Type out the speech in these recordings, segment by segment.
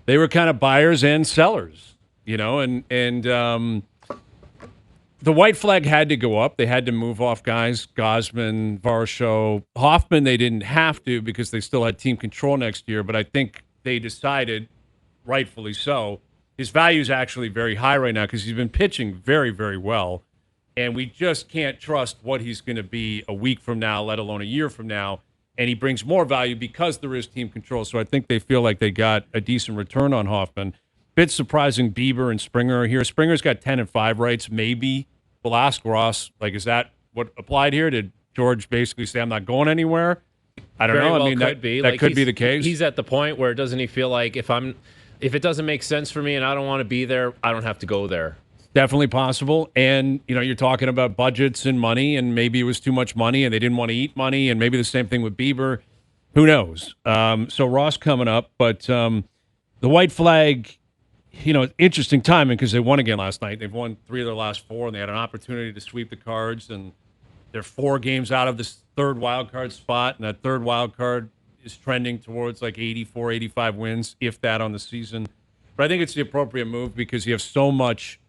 they were kind of buyers and sellers, and the white flag had to go up. They had to move off guys, Gosman, Varsho, Hoffman. They didn't have to because they still had team control next year, but I think they decided, rightfully so, his value is actually very high right now because he's been pitching very, very well, and we just can't trust what he's going to be a week from now, let alone a year from now, and he brings more value because there is team control, so I think they feel like they got a decent return on Hoffman. Bit surprising Bieber and Springer are here. Springer's got 10 and 5 rights, maybe. We'll ask Ross, is that what applied here? Did George basically say, I'm not going anywhere? I don't know. Well, I mean, that could be the case. He's at the point where doesn't he feel like if it doesn't make sense for me and I don't want to be there, I don't have to go there. Definitely possible. And, you're talking about budgets and money, and maybe it was too much money and they didn't want to eat money, and maybe the same thing with Bieber. Who knows? So Ross coming up. But the white flag, interesting timing because they won again last night. They've won 3 of their last 4, and they had an opportunity to sweep the Cards, and they're 4 games out of this third wild card spot, and that third wild card is trending towards 84, 85 wins, if that, on the season. But I think it's the appropriate move because you have so much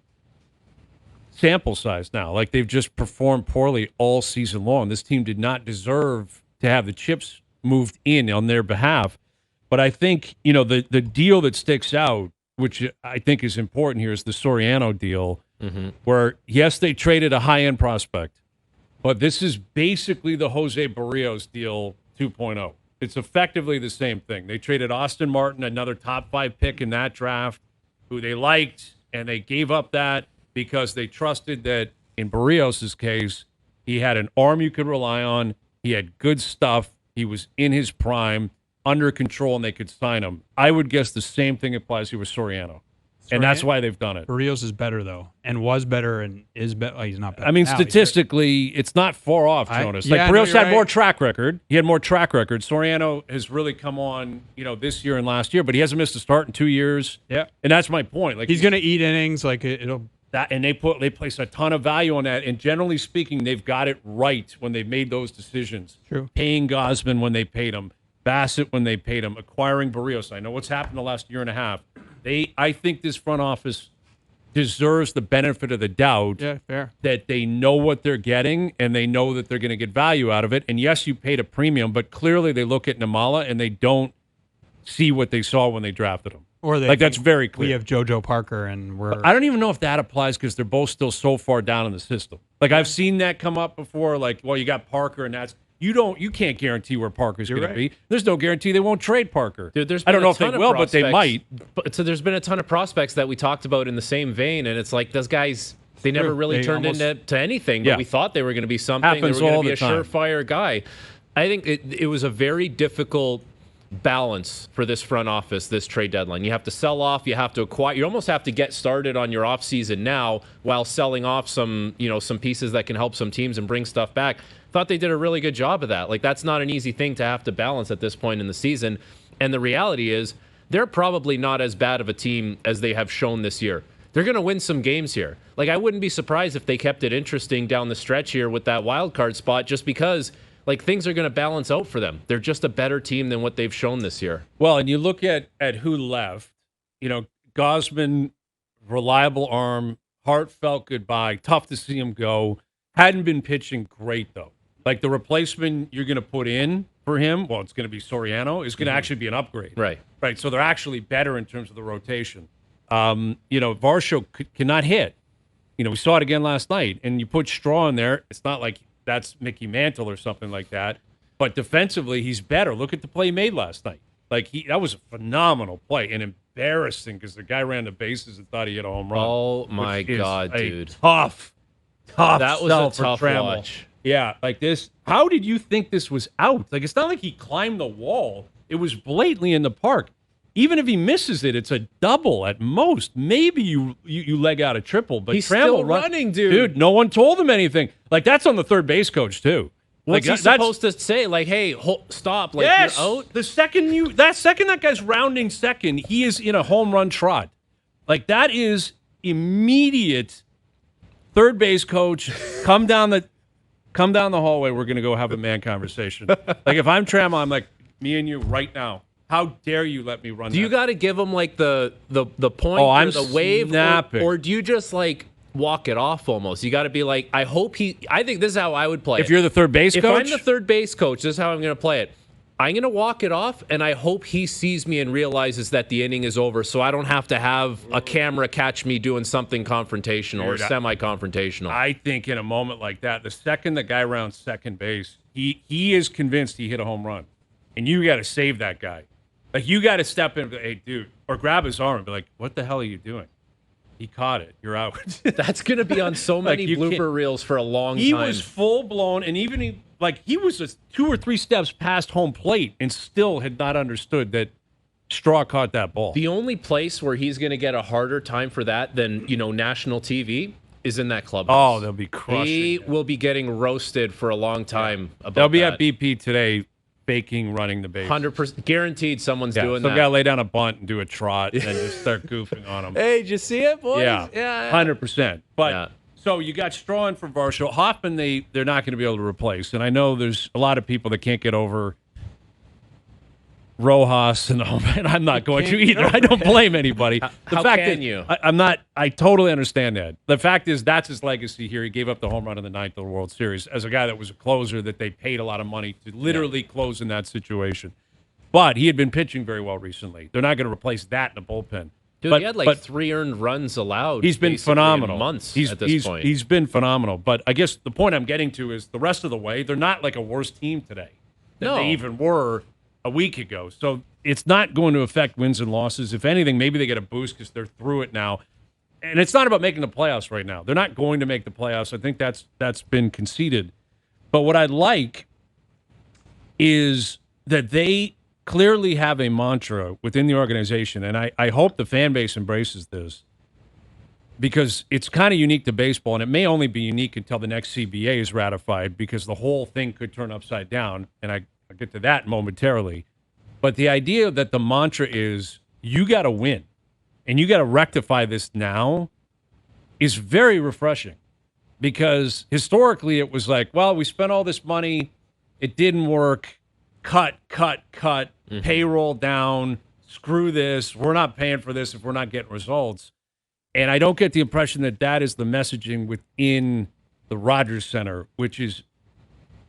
sample size now. They've just performed poorly all season long. This team did not deserve to have the chips moved in on their behalf. But I think, the deal that sticks out, which I think is important here, is the Soriano deal, where, yes, they traded a high-end prospect, but this is basically the Jose Berrios deal 2.0. It's effectively the same thing. They traded Austin Martin, another top 5 pick in that draft, who they liked, and they gave up that because they trusted that, in Berrios' case, he had an arm you could rely on, he had good stuff, he was in his prime, under control, and they could sign him. I would guess the same thing applies here with Soriano. And that's why they've done it. Berrios is better, though, and was better and is better. He's not better. I mean, statistically, it's not far off, Jonas. Berrios had more track record. He had more track record. Soriano has really come on, this year and last year, but he hasn't missed a start in 2 years. Yeah. And that's my point. He's going to eat innings. It'll... And they place a ton of value on that. And generally speaking, they've got it right when they've made those decisions. True. Paying Gosman when they paid him. Bassett when they paid him, acquiring Berrios. I know what's happened the last year and a half. I think this front office deserves the benefit of the doubt that they know what they're getting and they know that they're going to get value out of it. And yes, you paid a premium, but clearly they look at Namala and they don't see what they saw when they drafted him. Or they that's very clear. We have JoJo Parker, and I don't even know if that applies because they're both still so far down in the system. I've seen that come up before. You got Parker, and that's. You can't guarantee where Parker's going to be. There's no guarantee they won't trade Parker. Dude, I don't know if they will, but they might. So there's been a ton of prospects that we talked about in the same vein, and it's like those guys, they never really turned into anything, but we thought they were going to be something. Happens they were going to be a surefire guy. I think it was a very difficult balance for this front office, this trade deadline. You have to sell off, you have to acquire, you almost have to get started on your offseason now while selling off some pieces that can help some teams and bring stuff back. Thought they did a really good job of that. That's not an easy thing to have to balance at this point in the season. And the reality is they're probably not as bad of a team as they have shown this year. They're going to win some games here. I wouldn't be surprised if they kept it interesting down the stretch here with that wild card spot just because things are going to balance out for them. They're just a better team than what they've shown this year. Well, and you look at who left, Gosman, reliable arm, heartfelt goodbye, tough to see him go. Hadn't been pitching great, though. The replacement you're going to put in for him, well, it's going to be Soriano, is going to actually be an upgrade. Right. So they're actually better in terms of the rotation. Varsho cannot hit. We saw it again last night, and you put Straw in there. It's not like that's Mickey Mantle or something like that. But defensively, he's better. Look at the play he made last night. That was a phenomenal play and embarrassing because the guy ran the bases and thought he hit a home run. Oh, my God, dude. Tough that was a tough Trammell. watch. Yeah, this. How did you think this was out? It's not like he climbed the wall. It was blatantly in the park. Even if he misses it, it's a double at most. Maybe you leg out a triple, but he's Trammell still running, dude. Dude, no one told him anything. That's on the third base coach too. What's he supposed to say? Hey, stop! Yes, you're out. The second that guy's rounding second, he is in a home run trot. That is immediate. Third base coach, come down the hallway. We're going to go have a man conversation. If I'm Trammell, I'm me and you right now. How dare you let me run? Do you got to give him like the point I'm or the wave, snapping. or do you just like walk it off almost? You got to be like, I think this is how I would play If it. you're the third base If coach? I'm the third base coach, this is how I'm going to play it. I'm going to walk it off, and I hope he sees me and realizes that the inning is over, so I don't have to have a camera catch me doing something confrontational or semi-confrontational. I think in a moment like that, the second the guy rounds second base, he is convinced he hit a home run, and you got to save that guy. Like, you got to step in and be, hey, dude, or grab his arm and be like, what the hell are you doing? He caught it. You're out. That's going to be on so many blooper reels for a long time. He was full blown, and even he was just 2 or 3 steps past home plate and still had not understood that Straw caught that ball. The only place where he's going to get a harder time for that than, national TV is in that clubhouse. Oh, they'll be crushing. He will be getting roasted for a long time about They'll be that. at BP today faking running the base. 100% guaranteed someone's doing that. Some guy lay down a bunt and do a trot and then just start goofing on him. Hey, did you see it, boys? Yeah, 100%. But Yeah. so you got Straw in for Varsho. Hoffman, they're not going to be able to replace. And I know there's a lot of people that can't get over Rojas, and I'm not going to either. I don't blame anybody. How can you? I totally understand that. The fact is, that's his legacy here. He gave up the home run in the 9th of the World Series as a guy that was a closer that they paid a lot of money to literally close in that situation. But he had been pitching very well recently. They're not going to replace that in the bullpen. Dude, he had 3 earned runs allowed. He's been phenomenal. In months at point. this point. He's been phenomenal. But I guess the point I'm getting to is the rest of the way, they're not like a worse team today than they even were a week ago. So it's not going to affect wins and losses. If anything, maybe they get a boost because they're through it now. And it's not about making the playoffs right now. They're not going to make the playoffs. I think that's been conceded. But what I like is that they clearly have a mantra within the organization, and I hope the fan base embraces this because it's kind of unique to baseball, and it may only be unique until the next CBA is ratified because the whole thing could turn upside down, and I'll get to that momentarily. But the idea that the mantra is you got to win and you got to rectify this now is very refreshing because historically it was like, well, we spent all this money, it didn't work, cut, payroll down, screw this, we're not paying for this if we're not getting results. And I don't get the impression that that is the messaging within the Rogers Center, which is,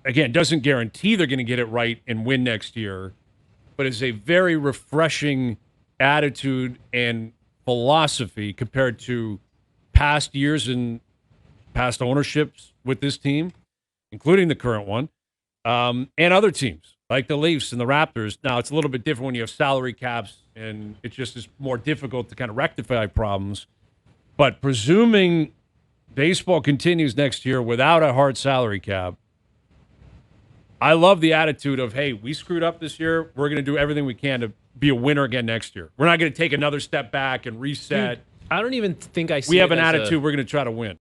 again, doesn't guarantee they're going to get it right and win next year, but is a very refreshing attitude and philosophy compared to past years and past ownerships with this team, including the current one, and other teams like the Leafs and the Raptors. Now, it's a little bit different when you have salary caps, and it just is more difficult to kind of rectify problems. But presuming baseball continues next year without a hard salary cap, I love the attitude of, hey, we screwed up this year. We're going to do everything we can to be a winner again next year. We're not going to take another step back and reset. Dude, I don't even think I see We have it an as attitude. We're going to try to win.